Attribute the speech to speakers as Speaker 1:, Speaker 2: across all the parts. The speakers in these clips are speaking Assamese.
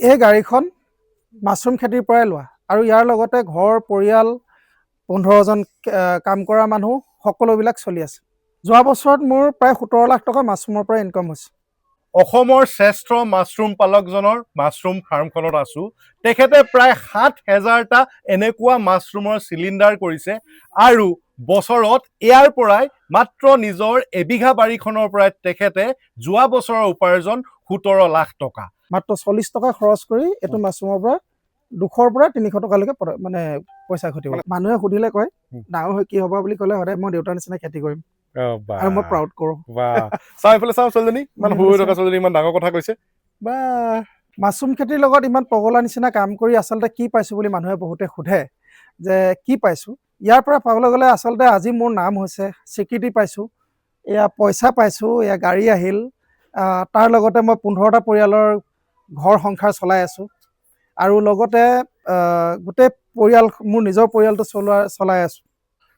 Speaker 1: এই গাড়ীখন মাছৰুম খেতিৰ পৰাই লোৱা আৰু ইয়াৰ লগতে ঘৰ পৰিয়াল 15জন কাম কৰা মানুহ সকলোবিলাক চলি আছে। যোৱা বছৰত মোৰ প্ৰায় 17 লাখ টকা মাছৰুমৰ পৰা ইনকাম হৈছে।
Speaker 2: অসমৰ শ্ৰেষ্ঠ মাছৰুম পালকজনৰ মাছৰুম ফাৰ্মখনত আছোঁ। তেখেতে প্ৰায় 7,000টা এনেকুৱা মাছৰুমৰ চিলিণ্ডাৰ কৰিছে আৰু বছৰত ইয়াৰ পৰাই মাত্ৰ নিজৰ এবিঘা বাৰীখনৰ পৰাই তেখেতে যোৱা বছৰৰ উপাৰ্জন 17 লাখ টকা।
Speaker 1: মাত্ৰ 40 টকা খৰচ কৰি এইটো মাছৰুমৰ পৰা 200ৰ পৰা 300 টকালৈকে মানে পইচা ঘটিব। মানুহে সুধিলে কয় ডাঙৰ হৈ কি হ'ব বুলি ক'লে সদায় মই দেউতাৰ নিচিনা খেতি কৰিম আৰু মই প্ৰাউড কৰোঁ।
Speaker 2: চাওঁ এইফালে চাওঁ, ছোৱালীজনী ইমান সৰু হৈ থকা ছোৱালীজনী ইমান ডাঙৰ কথা কৈছে। বা
Speaker 1: মাছৰুম খেতিৰ লগত ইমান পগলা নিচিনা কাম কৰি আচলতে কি পাইছোঁ বুলি মানুহে বহুতে সোধে যে কি পাইছোঁ। ইয়াৰ পৰা পাবলৈ গ'লে আচলতে আজি মোৰ নাম হৈছে, স্বীকৃতি পাইছোঁ, এয়া পইচা পাইছোঁ, এয়া গাড়ী আহিল, তাৰ লগতে মই 15টা পৰিয়ালৰ ঘৰ সংসাৰ চলাই আছোঁ আৰু লগতে গোটেই পৰিয়াল মোৰ নিজৰ পৰিয়ালটো চলাই আছোঁ।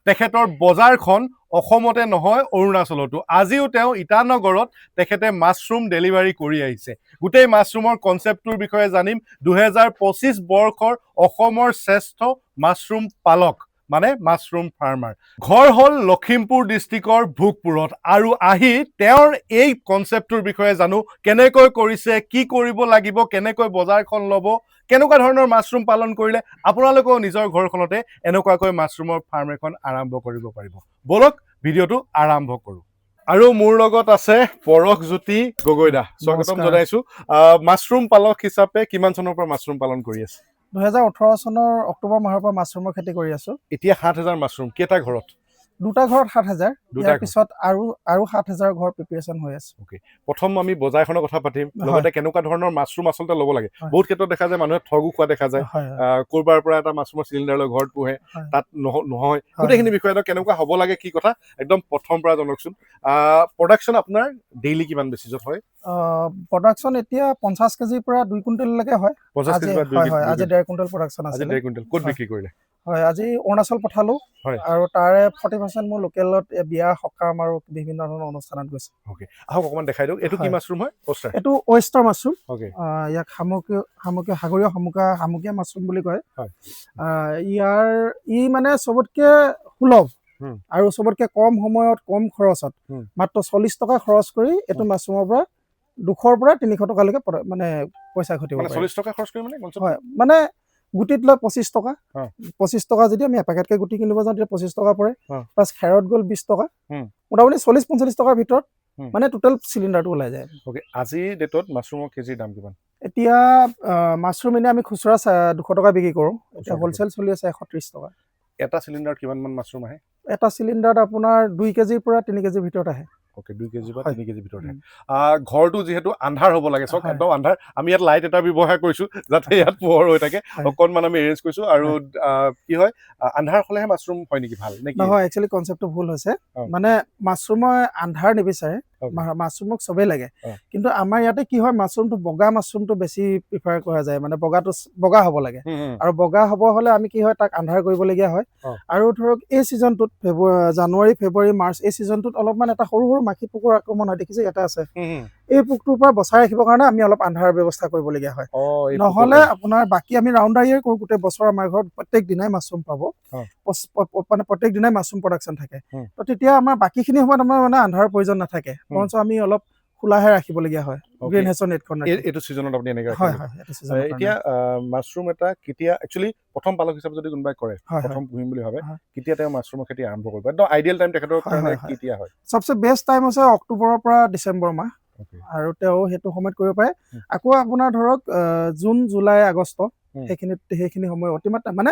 Speaker 2: তেখেতৰ বজাৰখন অসমতে নহয় অৰুণাচলতো। আজিও তেওঁ ইটানগৰত তেখেতে মাছৰুম ডেলিভাৰী কৰি আহিছে। গোটেই মাছৰুমৰ কনচেপ্টটোৰ বিষয়ে জানিম। 2025 বৰ্ষৰ অসমৰ শ্ৰেষ্ঠ মাছৰুম পালক মানে মাছৰুম ফাৰ্মাৰ। ঘৰ হ'ল লখিমপুৰ ডিষ্ট্ৰিক্টৰ ভোগপুৰত আৰু আহি তেওঁৰ এই কনচেপ্টটোৰ বিষয়ে জানো, কেনেকৈ কৰিছে, কি কৰিব লাগিব, কেনেকৈ বজাৰখন ল'ব, কেনেকুৱা ধৰণৰ মাছৰুম পালন কৰিলে আপোনালোকেও নিজৰ ঘৰখনতে এনেকুৱাকৈ মাছৰুমৰ ফাৰ্ম এখন আৰম্ভ কৰিব পাৰিব। বলক ভিডিঅ'টো আৰম্ভ কৰোঁ। আৰু মোৰ লগত আছে পৰশজ্যোতি গগৈ দা, স্বাগতম জনাইছোঁ। মাছৰুম পালক হিচাপে কিমান চনৰ পৰা মাছৰুম পালন কৰি আছে?
Speaker 1: 2018 চনৰ অক্টোবৰ মাহৰ পৰা মাছৰুমৰ খেতি কৰি আছোঁ।
Speaker 2: এতিয়া 7,000 মাছৰুম কেইটা ঘৰত?
Speaker 1: দুটা ঘৰত 7,000, ইয়াৰ পিছত আৰু 7,000 ঘৰ প্ৰিপেৰেশ্যন হৈ আছে।
Speaker 2: অ'কে, প্ৰথম আমি বজাৰখনৰ কথা পাতিম, লগতে কেনেকুৱা ধৰণৰ মাছৰুম আচলতে ল'ব লাগে। বহুত ক্ষেত্ৰত দেখা যায় মানুহে ঠগো খোৱা দেখা যায়, ক'ৰবাৰ পৰা এটা মাছৰুমৰ চিলিণ্ডাৰ লৈ ঘৰত পোহে, তাত নহয়। গোটেইখিনি বিষয়ে কেনেকুৱা হ'ব লাগে, কি কথা একদম প্ৰথম পৰা জনাওকচোন। প্ৰডাকশ্যন আপোনাৰ ডেইলি কিমান বেচিছত হয়?
Speaker 1: প্ৰডাকশ্যন এতিয়া 50 কেজিৰ পৰা 2 কুইণ্টেললৈকে হয়।
Speaker 2: 50 কেজিৰ পৰা 2 কুইণ্টেল।
Speaker 1: আজি 1.5 কুইণ্টেল প্ৰডাকশ্যন আছে।
Speaker 2: 1.5 কুইণ্টেল ক'ত বিক্ৰী কৰিলে?
Speaker 1: হয়, আজি অৰুণাচল পঠালোঁ আৰু তাৰে 40% মোৰ লোকেলত বিয়া সকাম আৰু বিভিন্ন ধৰণৰ অনুষ্ঠানত গৈছে।
Speaker 2: অ'কে, আহক অকণমান দেখাই দিয়ক। এইটো কি মাছৰুম হয়?
Speaker 1: এইটো ওয়েষ্টাৰ মাছৰুম।
Speaker 2: অ'কে,
Speaker 1: ইয়াক সাগৰীয় শামুকীয়া মাছৰুম বুলি কয়। ই মানে চবতকে সুলভ আৰু চবতকে কম সময়ত কম খৰচত মাত্ৰ 40 টকা খৰচ কৰি এইটো মাছৰুমৰ পৰা 200ৰ পৰা 300 টকালৈকে মানে পইচা ঘটিব পাৰে।
Speaker 2: 40 টকা খৰচ কৰি
Speaker 1: হয়, মানে গুটিত লয় 25 টকা। 25 টকা যদি আমি এপেকেটকৈ গুটি কিনিব যাওঁ তেতিয়া 25 টকা পৰে, প্লাছ খেৰত গ'ল 20 টকা, মোটামুটি 40-45 টকাৰ ভিতৰত মানে টোটেল চিলিণ্ডাৰটো ওলাই যায়।
Speaker 2: অ'কে, আজিৰ ডেটত মাছৰুমৰ কেজিৰ দাম কিমান?
Speaker 1: এতিয়া মাছৰুম এনেই আমি খুচুৰা 200 টকা বিক্ৰী কৰোঁ, এতিয়া হ'লচেল চলি আছে 130 টকা।
Speaker 2: এটা চিলিণ্ডাৰত কিমানমান মাছৰুম আহে?
Speaker 1: এটা চিলিণ্ডাৰত আপোনাৰ 2 কেজিৰ পৰা 3 কেজিৰ ভিতৰত আহে।
Speaker 2: অ'কে, 2 কেজিৰ পৰা 3 কেজিৰ ভিতৰত আহে। ঘৰটো যিহেতু আন্ধাৰ হ'ব লাগে, চক একদম আন্ধাৰ, আমি ইয়াত লাইট এটা ব্যৱহাৰ কৰিছোঁ যাতে ইয়াত পোহৰ হৈ থাকে, অকণমান আমি এৰেঞ্জ কৰিছোঁ। আৰু কি হয়, আন্ধাৰ হ'লেহে মাছৰুম হয় নেকি ভাল নেকি?
Speaker 1: নহয়, একচুৱেলি কনচেপ্টটো ভুল হৈছে। মানে মাছৰুমৰ আন্ধাৰ নিবিচাৰে, মাছৰুমক চবেই লাগে, কিন্তু আমাৰ ইয়াতে কি হয়, মাছৰুমটো বগা মাছৰুমটো বেছি প্ৰিফাৰ কৰা যায়, মানে বগা হ'ব লাগে। আৰু বগা হ'ব হ'লে আমি কি হয়, তাক আন্ধাৰ কৰিবলগীয়া হয়। আৰু ধৰক এই ছিজনটোত জানুৱাৰী, ফেব্ৰুৱাৰী, মাৰ্চ এই ছিজনটোত অলপমান এটা সৰু সৰু মাখি পোকৰ আক্ৰমণ হয়, দেখিছে এটা আছে। এই পোকটোৰ পৰা বচাই ৰাখিবৰ কাৰণে আমি অলপ আন্ধাৰৰ ব্যৱস্থা কৰিবলগীয়া হয়। নহ'লে আপোনাৰ বাকী আমি ৰাউণ্ডাৰ ইয়েৰ কৰোঁ, গোটেই বছৰ আমাৰ ঘৰত প্ৰত্যেক দিনাই মাছৰুম পাব, মানে প্ৰত্যেক দিনাই মাছৰুম প্ৰডাকশ্যন থাকে। তো তেতিয়া আমাৰ বাকীখিনি সময়ত আমাৰ মানে আন্ধাৰৰ প্ৰয়োজন নাথাকে, বৰঞ্চ আমি অলপ খোলাহে ৰাখিবলগীয়া হয়। গ্ৰীণ হাউচৰ নেটখন
Speaker 2: এইটো ছিজনত আপুনি এনেকৈ
Speaker 1: হয় হয়, এইটো ছিজনত।
Speaker 2: এতিয়া মাছৰুম এটা কেতিয়া একচুৱেলি প্ৰথম পালক হিচাপে যদি কোনোবাই কৰে, প্ৰথম পুহিম বুলি ভাবে, কেতিয়া তেওঁ মাছৰুমৰ খেতি আৰম্ভ কৰিব? একদম আইডিয়েল টাইম তেখেতৰ কাৰণে কেতিয়া হয়?
Speaker 1: চবচে বেষ্ট টাইম হৈছে অক্টোবৰৰ পৰা ডিচেম্বৰ মাহ, আৰু তেওঁ সেইটো সময়ত কৰিব পাৰে। আকৌ আপোনাৰ ধৰক জুন, জুলাই, আগষ্ট সেইখিনি সময় অতিমাত্ৰা মানে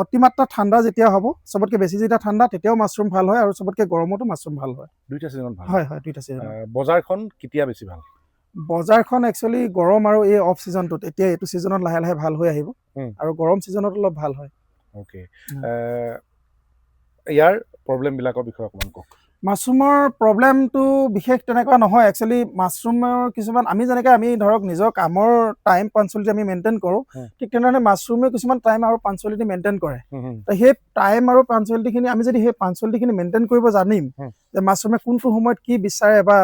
Speaker 1: অতিমাত্ৰা ঠাণ্ডা যেতিয়া হ'ব, চবতকৈ বেছি যেতিয়া ঠাণ্ডা তেতিয়াও মাছৰুম ভাল হয়, আৰু চবতকৈ গৰমতো মাছৰুম ভাল হয়।
Speaker 2: দুইটা ছিজনত ভাল
Speaker 1: হয় হয়, দুইটা ছিজন।
Speaker 2: বজাৰখন কেতিয়া বেছি ভাল?
Speaker 1: বজাৰখন একচুৱেলি গৰম আৰু এই অফ ছিজনটোত, এতিয়া এইটো ছিজনত লাহে লাহে ভাল হৈ আহিব, আৰু গৰম ছিজনত অলপ ভাল হয়।
Speaker 2: অ'কে, ইয়াৰ প্ৰব্লেমবিলাকৰ বিষয়ে অকণমান কওক।
Speaker 1: মাছৰুমৰ প্ৰব্লেমটো বিশেষ তেনেকুৱা নহয় একচুৱেলি মাছৰুমৰ কিছুমান আমি যেনেকৈ আমি ধৰক নিজৰ কামৰ টাইম পাঞ্চুৱেলিটি আমি মেইনটেইন কৰোঁ ঠিক তেনেধৰণে মাছৰুমে কিছুমান টাইম আৰু পাঞ্চুৱেলিটি মেইনটেইন কৰে তো সেই টাইম আৰু পাঞ্চুৱেলিটিখিনি আমি যদি সেই পাঞ্চুৱেলিটিখিনি মেইনটেইন কৰিব জানিম যে মাছৰুমে কোনটো সময়ত কি বিচাৰে বা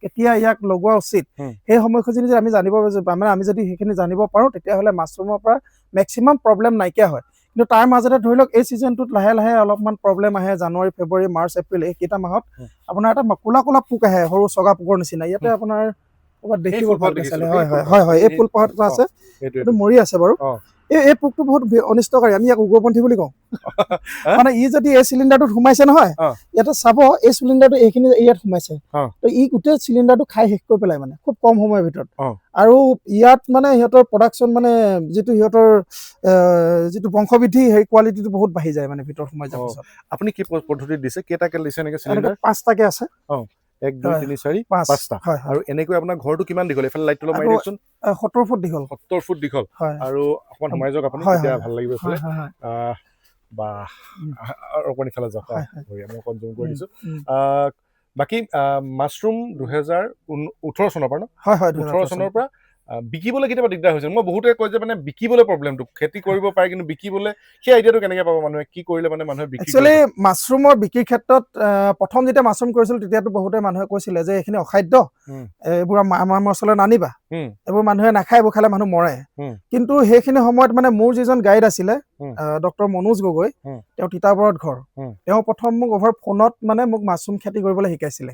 Speaker 1: কেতিয়া ইয়াক লগোৱা উচিত সেই সময়খিনি যদি আমি জানিব মানে আমি যদি সেইখিনি জানিব পাৰোঁ তেতিয়াহ'লে মাছৰুমৰ পৰা মেক্সিমাম প্ৰব্লেম নাইকিয়া হয় কিন্তু তাৰ মাজতে ধৰি লওক এই ছিজনটোত লাহে লাহে অলপমান প্ৰব্লেম আহে জানুৱাৰী ফেব্ৰুৱাৰী মাৰ্চ এপ্ৰিল এইকেইটা মাহত আপোনাৰ এটা ক'লা ক'লা পোক আহে সৰু চগা পোকৰ নিচিনা ইয়াতে আপোনাৰ ক'ৰবাত দেখিব ভালকৈ চালে হয় এই ফুলপাহত এটা আছে এইটো মৰি আছে বাৰু এই পোকটো বহুত অনিষ্টকাৰী আমি ইয়াক উগ্ৰপন্থী বুলি কওঁ মানে ই যদি এই চিলিণ্ডাৰটোত সোমাইছে নহয় ইয়াতে চাব এই চিলিণ্ডাৰটো এইখিনি ইয়াত সোমাইছে তো ই গোটেই চিলিণ্ডাৰটো খাই শেষ কৰি পেলাই মানে খুব কম সময়ৰ ভিতৰত আৰু ইয়াত মানে সিহঁতৰ প্ৰডাকশ্যন মানে যিটো সিহঁতৰ যিটো বংশবৃদ্ধি সেই কোৱালিটিটো বহুত বাঢ়ি যায় মানে ভিতৰত সোমাই যোৱাৰ পিছত
Speaker 2: আপুনি কি পদ্ধতি দিছে কেইটাকে দিছে এনেকৈ চিলিণ্ডাৰ
Speaker 1: 5টাকে আছে
Speaker 2: 1 2 3 4 5টা আৰু এনেকৈ আপোনাৰ ঘৰটো কিমান দীঘল এফালে লাইট তলত মাৰি দিয়কচোন
Speaker 1: 70 ফুট দীঘল
Speaker 2: 70 ফুট দীঘল আৰু অকণমান সোমাই যাওক আপুনি তেতিয়া ভাল লাগিব এফালে বা অকণমান ইফালে যাওক মই অকণ জুম কৰি দিছোঁ বাকী মাছৰুম 2018 চনৰ পৰা ন হয় 18 চনৰ পৰা বিকিবলৈ কেতিয়াবা দিগদাৰ হৈছে মই বহুতে কয় যে মানে বিকিবলৈ প্ৰব্লেমটো খেতি কৰিব পাৰে কিন্তু বিকিবলৈ সেই আইডিয়াটো কেনেকৈ পাব মানুহে কি কৰিলে মানে মানুহে বিক্ৰী
Speaker 1: একচুৱেলি মাছৰুমৰ বিক্ৰীৰ ক্ষেত্ৰত প্ৰথম যেতিয়া মাছৰুম কৰিছিল তেতিয়াতো বহুতে মানুহে কৈছিলে যে এইখিনি অখাদ্য এইবোৰ আমাৰ মছলা নানিবা এইবোৰ মানুহে নাখায় এইবোৰ খালে মানুহ মৰে কিন্তু সেইখিনি সময়ত মানে মোৰ যিজন গাইড আছিলে ডক্টৰ মনোজ গগৈ তেওঁ তিতাবৰত ঘৰ তেওঁ প্ৰথম মোক অভাৰ ফোনত মানে মোক মাছৰুম খেতি কৰিবলৈ শিকাইছিলে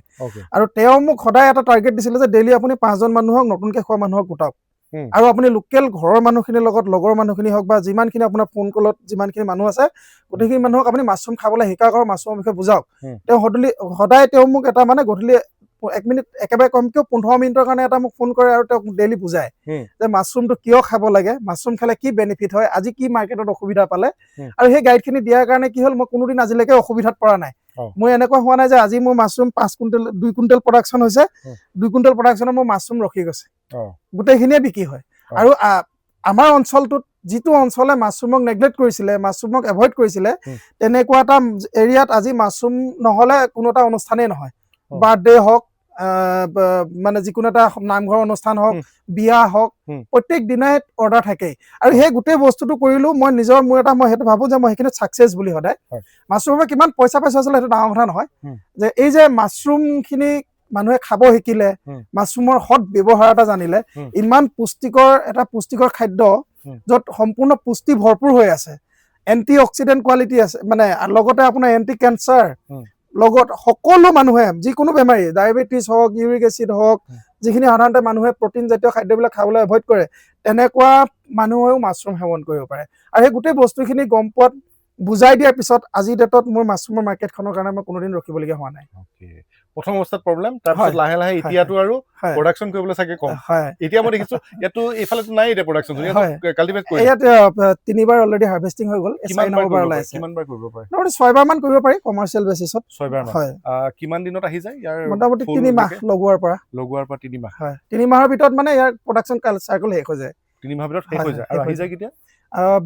Speaker 1: আৰু তেওঁ মোক সদায় এটা টাৰ্গেট দিছিলে যে ডেইলি আপুনি 5জন মানুহক নতুনকৈ খোৱা মানুহক গোটাওক আৰু আপুনি লোকেল ঘৰৰ মানুহখিনিৰ লগত লগৰ মানুহখিনি হওক বা যিমানখিনি আপোনাৰ ফোন কলত যিমানখিনি মানুহ আছে গোটেইখিনি মানুহক আপুনি মাছৰুম খাবলৈ শিকাওক আৰু মাছৰুমৰ বিষয়ে বুজাওক তেওঁ সদায় তেওঁ মোক এটা মানে গধূলি 1 মিনিট একেবাৰে কমকৈও 15 মিনিটৰ কাৰণে এটা মোক ফোন কৰে আৰু তেওঁক ডেইলি বুজায় যে মাছৰুমটো কিয় খাব লাগে মাছৰুম খালে কি বেনিফিট হয় আজি কি মাৰ্কেটত অসুবিধা পালে আৰু সেই গাইডখিনি দিয়াৰ কাৰণে কি হ'ল মই কোনোদিন আজিলৈকে অসুবিধাত পৰা নাই মই এনেকুৱা হোৱা নাই যে আজি মোৰ মাছৰুম 2 কুইণ্টেল প্ৰডাকশ্যন হৈছে 2 কুইণ্টেল প্ৰডাকশ্যনত মোৰ মাছৰুম ৰখি গৈছে গোটেইখিনিয়ে বিক্ৰী হয় আৰু আমাৰ অঞ্চলটোত যিটো অঞ্চলে মাছৰুমক নেগলেক্ট কৰিছিলে মাছৰুমক এভইড কৰিছিলে তেনেকুৱা এটা এৰিয়াত আজি মাছৰুম নহ'লে কোনো এটা অনুষ্ঠানেই নহয় বাৰ্থডে হওক মানে যিকোনো এটা নামঘৰ অনুষ্ঠান হওক বিয়া হওক প্ৰত্যেক দিনাই অৰ্ডাৰ থাকেই আৰু সেই গোটেই বস্তুটো কৰিলোঁ মই নিজৰ মই সেইটো ভাবোঁ যে মই সেইখিনি ছাকচেছ বুলি সদায় মাছৰুমৰ কিমান পইচা আছিলে সেইটো ডাঙৰ কথা নহয় যে এই যে মাছৰুমখিনি মানুহে খাব শিকিলে মাছৰুমৰ সৎ ব্যৱহাৰ এটা জানিলে ইমান পুষ্টিকৰ খাদ্য য'ত সম্পূৰ্ণ পুষ্টি ভৰপূৰ হৈ আছে এণ্টি অক্সিডেণ্ট কোৱালিটি আছে মানে লগতে আপোনাৰ এণ্টি কেঞ্চাৰ লগত সকলো মানুহে যিকোনো বেমাৰী ডায়েবেটিছ হওক ইউৰিক এচিড হওক যিখিনি সাধাৰণতে মানুহে প্ৰটিন জাতীয় খাদ্যবিলাক খাবলৈ এভইড কৰে তেনেকুৱা মানুহেও মাছৰুম সেৱন কৰিব পাৰে আৰু সেই গোটেই বস্তুখিনি গম পোৱাত বুজাই দিয়াৰ পিছত আজি ডেটত মোৰ মাছৰুমৰ মাৰ্কেটখনৰ কাৰণে মই কোনোদিন ৰখিবলগীয়া হোৱা নাই
Speaker 2: প্ৰথম অৱস্থাত প্ৰব্লেম তাৰপিছত লাহে লাহে এতিয়াতো আৰু প্ৰডাকশ্যন কৰিবলৈ চাগে কম এতিয়া মই দেখিছোঁ ইয়াতো এইফালেতো নাই এতিয়া প্ৰডাকশ্যন কাল্টিভেট কৰি
Speaker 1: ইয়াত 3বাৰ অলৰেডি হাৰ্ভেষ্টিং হৈ গ'ল
Speaker 2: কিমান বাৰ কৰিব পাৰে
Speaker 1: 6বাৰ মান কৰিব পাৰি কমাৰ্চিয়েল বেচিছত
Speaker 2: 6বাৰ হয় কিমান দিনত আহি যায় ইয়াৰ
Speaker 1: মোটামুটি 3 মাহ লগোৱাৰ পৰা
Speaker 2: 3 মাহ
Speaker 1: হয় 3 মাহৰ ভিতৰত মানে ইয়াৰ প্ৰডাকশ্যন চাইকেল শেষ হৈ যায়
Speaker 2: 3 মাহৰ ভিতৰত শেষ হৈ যায় আৰু আহি যায় কেতিয়া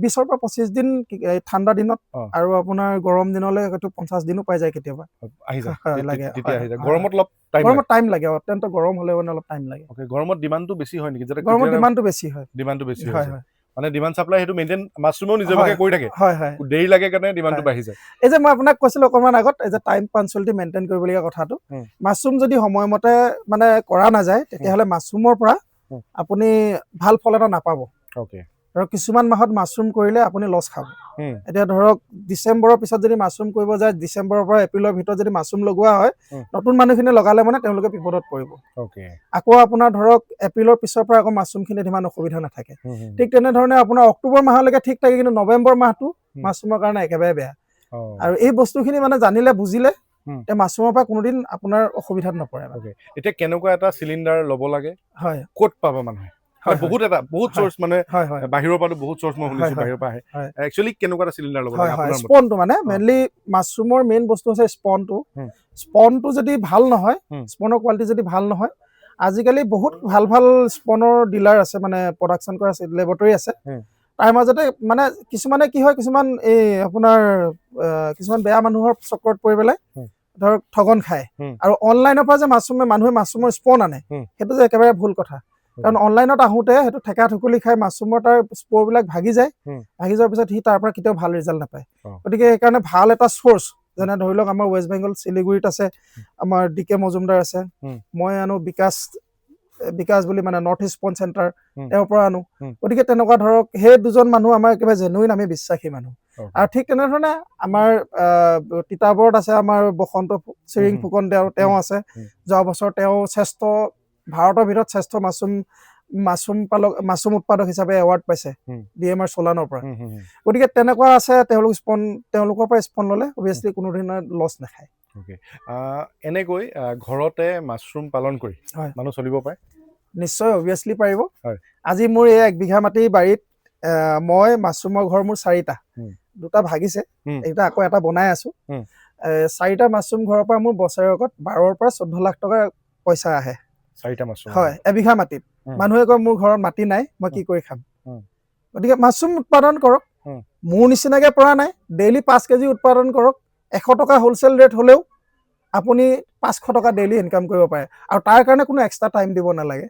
Speaker 1: 20 পৰা 25 দিন ঠাণ্ডা দিনত আৰু আপোনাৰ গৰম দিনলৈ হয়তো 50 দিনো পাই যায় কেতিয়াবা
Speaker 2: আহি যায় তেতিয়া আহি যায় গৰমত অলপ
Speaker 1: টাইম লাগে অত্যন্ত গৰম হ'লে মানে অলপ টাইম লাগে
Speaker 2: গৰমত ডিমাণ্ডটো বেছি হয় নেকি
Speaker 1: গৰমত ডিমাণ্ডটো বেছি হয়
Speaker 2: হয় মানে ডিমাণ্ড চাপ্লাই সেইটো মেইনটেইন মাছৰুমেও নিজে কৰি থাকে দেৰি লাগে কাৰণে ডিমাণ্ডটো বাঢ়ি যায়
Speaker 1: এই যে মই আপোনাক কৈছিলোঁ অকণমান আগত এই যে টাইম পাঞ্চুৱেলিটি মেইনটেইন কৰিবলগীয়া কথাটো মাছৰুম যদি সময়মতে মানে কৰা নাযায় তেতিয়াহ'লে মাছৰুমৰ পৰা আপুনি ভাল ফল এটা নাপাব আৰু কিছুমান মাহত মাছৰুম কৰিলে আপুনি লছ খাব এতিয়া ধৰক ডিচেম্বৰৰ পিছত যদি মাছৰুম কৰিব যায় ডিচেম্বৰৰ পৰা এপ্ৰিলৰ ভিতৰত যদি মাছৰুম লগোৱা হয় নতুন মানুহখিনি লগালে মানে তেওঁলোকে বিপদত পৰিব আকৌ আপোনাৰ ধৰক এপ্ৰিলৰ পিছৰ পৰা আকৌ মাছৰুমখিনিত ইমান অসুবিধা নাথাকে ঠিক তেনেধৰণে আপোনাৰ অক্টোবৰ মাহলৈকে ঠিক থাকে কিন্তু নৱেম্বৰ মাহটো মাছৰুমৰ কাৰণে একেবাৰে বেয়া আৰু এই বস্তুখিনি মানে জানিলে বুজিলে মাছৰুমৰ পৰা কোনোদিন আপোনাৰ অসুবিধাত নপৰে
Speaker 2: এতিয়া কেনেকুৱা এটা চিলিণ্ডাৰ ল'ব লাগে হয় ক'ত পাব মানুহে বহুত চ'ৰ্চ মানে বাহিৰৰ পৰা বহুত চ'ৰ্চ মই শুনিছোঁ বাহিৰৰ পৰা আহে একচুৱেলি কেনেকুৱা এটা চিলিণ্ডাৰ ল'ব লাগে
Speaker 1: স্পনটো মানে মেইনলি মাছৰুমৰ মেইন বস্তু হৈছে স্পনটো যদি ভাল নহয় স্পনৰ কোৱালিটি যদি ভাল নহয় আজিকালি বহুত ভাল স্পনৰ ডিলাৰ আছে মানে প্ৰডাকশ্যন কৰা লেবৰেটৰী আছে তাৰ মাজতে মানে কিছুমানে কি হয় কিছুমান এই আপোনাৰ কিছুমান বেয়া মানুহৰ চক্ৰত পৰি পেলাই ধৰক ঠগন খায় আৰু অনলাইনৰ পৰা যে মানুহে মাছৰুমৰ স্পন আনে সেইটো যে একেবাৰে ভুল কথা কাৰণ অনলাইনত আহোঁতে সেইটো ঠেকা ঠুকুলি খাই মাছৰুমৰ তাৰ স্প'ৰবিলাক ভাগি যায় ভাগি যোৱাৰ পিছত সি তাৰ পৰা কেতিয়াও ভাল ৰিজাল্ট নাপায় গতিকে সেইকাৰণে ভাল এটা চ'ৰ্চ যেনে ধৰি লওক আমাৰ ৱেষ্ট বেংগল শিলিগুৰিত আছে আমাৰ DK মজুমদাৰ আছে মই আনো বিকাশ বুলি মানে নৰ্থ ইষ্ট স্পন চেণ্টাৰ তেওঁৰ পৰা আনো গতিকে তেনেকুৱা ধৰক সেই দুজন মানুহ আমাৰ একেবাৰে জেনুইন আমি বিশ্বাসী মানুহ আৰু ঠিক তেনেধৰণে আমাৰ তিতাবৰত আছে আমাৰ বসন্ত চিৰিং ফুকন তেওঁ আছে যোৱা বছৰ তেওঁ শ্ৰেষ্ঠ ভাৰতৰ ভিতৰত শ্ৰেষ্ঠ মাছৰুম উৎপাদক হিচাপে এৱাৰ্ড পাইছে DMR চোলানৰ পৰা গতিকে তেনেকুৱা আছে তেওঁলোকৰ পৰা স্পন ল'লে অভিয়াছলি কোনো ধৰণৰ লছ নাখায়
Speaker 2: এনেকৈ ঘৰতে মাছৰুম পালন কৰি মানুহ চলিব পাৰে
Speaker 1: নিশ্চয় অভিয়াছলি পাৰিব আজি মোৰ এই 1 বিঘা মাটি বাৰীত মই মাছৰুমৰ ঘৰ মোৰ 4টা 2টা ভাগিছে এইটা আকৌ এটা বনাই আছো 4টা মাছৰুম ঘৰৰ পৰা মোৰ বছৰেকত 12 পৰা 14 লাখ টকা পইচা আহে
Speaker 2: 4টা মাছৰুম
Speaker 1: হয় 1 বিঘা মাটিত মানুহে কয় মোৰ ঘৰত মাটি নাই মই কি কৰি খাম গতিকে মাছৰুম উৎপাদন কৰক মোৰ নিচিনাকে পৰা নাই ডেইলি 5 কেজি উৎপাদন কৰক 100 টকা হোলচেল ৰেট হ'লেও আপুনি 500 টকা ডেইলি ইনকাম কৰিব পাৰে আৰু তাৰ কাৰণে কোনো এক্সট্ৰা টাইম দিব নালাগে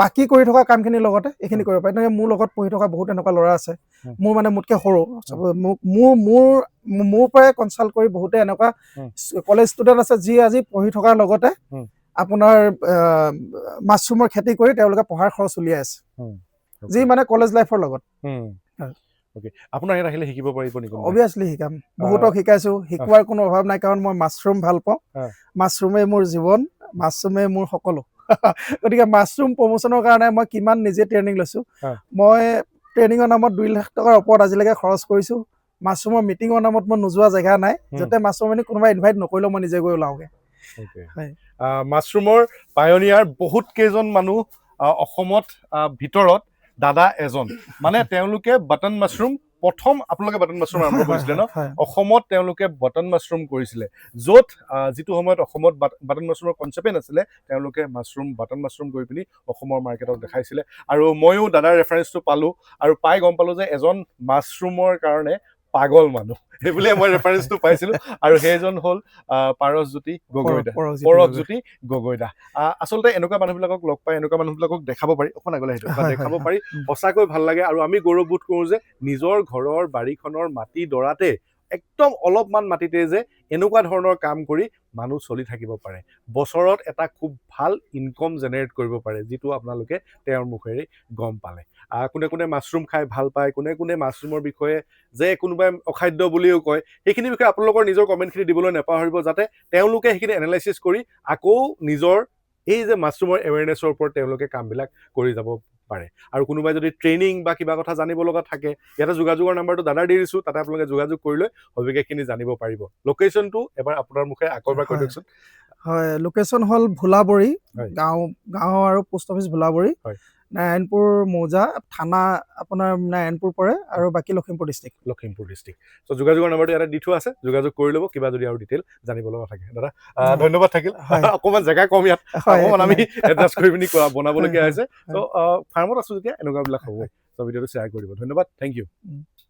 Speaker 1: বাকি কৰি থকা কামখিনিৰ লগতে এইখিনি কৰিব পাৰে মোৰ লগত পঢ়ি থকা বহুত এনেকুৱা ল'ৰা আছে মোৰ মানে মোতকে সৰু মোৰ পৰাই কনচাল্ট কৰি বহুতে এনেকুৱা কলেজ ষ্টুডেণ্ট আছে যি আজি পঢ়ি থকাৰ লগতে আপোনাৰ মাছৰুমৰ খেতি কৰি তেওঁলোকে পঢ়াৰ খৰচ উলিয়াই আছে যি মানে কলেজ লাইফৰ লগত
Speaker 2: আপোনাৰ ইয়াত আহিলে শিকিব পাৰিব নেকি
Speaker 1: অভিয়াছলি শিকাম বহুতক শিকাইছো শিকোৱাৰ কোনো অভাৱ নাই কাৰণ মই মাছৰুম ভাল পাওঁ মাছৰুমেই মোৰ জীৱন মাছৰুমেই মোৰ সকলো গতিকে মাছৰুম প্ৰমোচনৰ কাৰণে মই কিমান নিজে ট্ৰেইনিং লৈছো মই ট্ৰেইনিঙৰ নামত 2 লাখ টকাৰ ওপৰত আজিলৈকে খৰচ কৰিছো মাছৰুমৰ মিটিঙৰ নামত মই নোযোৱা জেগা নাই যাতে মাছৰুম কোনোবা ইনভাইট নকৰিলেও মই নিজে গৈ ওলাওঁগে
Speaker 2: মাছৰুমৰ পায়নিয়াৰ বহুত কেইজন মানুহ অসমত ভিতৰত দাদা এজন মানে তেওঁলোকে বাটন মাছৰুম প্ৰথম আপোনালোকে বাটন মাছৰুম আৰম্ভ কৰিছিলে ন অসমত তেওঁলোকে বাটন মাছৰুম কৰিছিলে য'ত যিটো সময়ত অসমত বাটন মাছৰুমৰ কনচেপ্টে নাছিলে তেওঁলোকে বাটন মাছৰুম কৰি পিনি অসমৰ মাৰ্কেটত দেখাইছিলে আৰু ময়ো দাদাৰ ৰেফাৰেঞ্চটো পালোঁ আৰু পাই গম পালোঁ যে এজন মাছৰুমৰ কাৰণে পাগল মানুহ সেইবুলিয়ে মই ৰেফাৰেঞ্চটো পাইছিলোঁ আৰু সেইজন হ'ল পৰশজ্যোতি গগৈদা আচলতে এনেকুৱা মানুহবিলাকক লগ পাই এনেকুৱা মানুহবিলাকক দেখাব পাৰি অকণ আগলৈ দেখাব পাৰি সঁচাকৈ ভাল লাগে আৰু আমি গৌৰৱবোধ কৰোঁ যে নিজৰ ঘৰৰ বাৰীখনৰ মাটি ডৰাতে একদম অলপমান মাটিতে যে এনেকুৱা ধৰণৰ কাম কৰি মানুহ চলি থাকিব পাৰে বছৰত এটা খুব ভাল ইনকম জেনেৰেট কৰিব পাৰে যিটো আপোনালোকে তেওঁৰ মুখেৰে গম পালে কোনে কোনে মাছৰুম খাই ভাল পায় কোনে মাছৰুমৰ বিষয়ে যে কোনোবাই অখাদ্য বুলিও কয় সেইখিনি বিষয়ে আপোনালোকৰ নিজৰ কমেণ্টখিনি দিবলৈ নাপাহৰিব যাতে তেওঁলোকে সেইখিনি এনালাইচিছ কৰি আকৌ নিজৰ এই যে মাছৰুমৰ এৱেৰনেছৰ ওপৰত তেওঁলোকে কামবিলাক কৰি যাব পাৰে আৰু কোনোবাই যদি ট্ৰেইনিং বা কিবা কথা জানিব লগা থাকে ইয়াতে যোগাযোগৰ নাম্বাৰটো দাদাৰ দি দিছোঁ তাতে আপোনালোকে যোগাযোগ কৰি লৈ সবিশেষখিনি জানিব পাৰিব লোকেশ্যনটো এবাৰ আপোনাৰ মুখে আকৌ এবাৰ কৈ দিয়কচোন
Speaker 1: হয় লোকেশ্যন হ'ল ভোলাবৰী গাঁও আৰু পোষ্ট অফিচ ভোলাবৰী নাৰায়ণপুৰ মৌজা থানা আপোনাৰ নাৰায়ণপুৰ পৰে আৰু বাকী লখিমপুৰ ডিষ্ট্ৰিক্ট
Speaker 2: চ' যোগাযোগৰ নম্বৰটো ইয়াতে দি থোৱা আছে যোগাযোগ কৰি ল'ব কিবা যদি আৰু ডিটেইল জানিব লগা থাকে দাদা ধন্যবাদ থাকিল অকণমান জেগা কম ইয়াত অকণমান আমি এডজাষ্ট কৰি পিনি বনাবলগীয়া হৈছে চ' ফাৰ্মত আছোঁ যেতিয়া এনেকুৱাবিলাক হ'ব চ' ভিডিঅ'টো শ্বেয়াৰ কৰিব ধন্যবাদ থেংক ইউ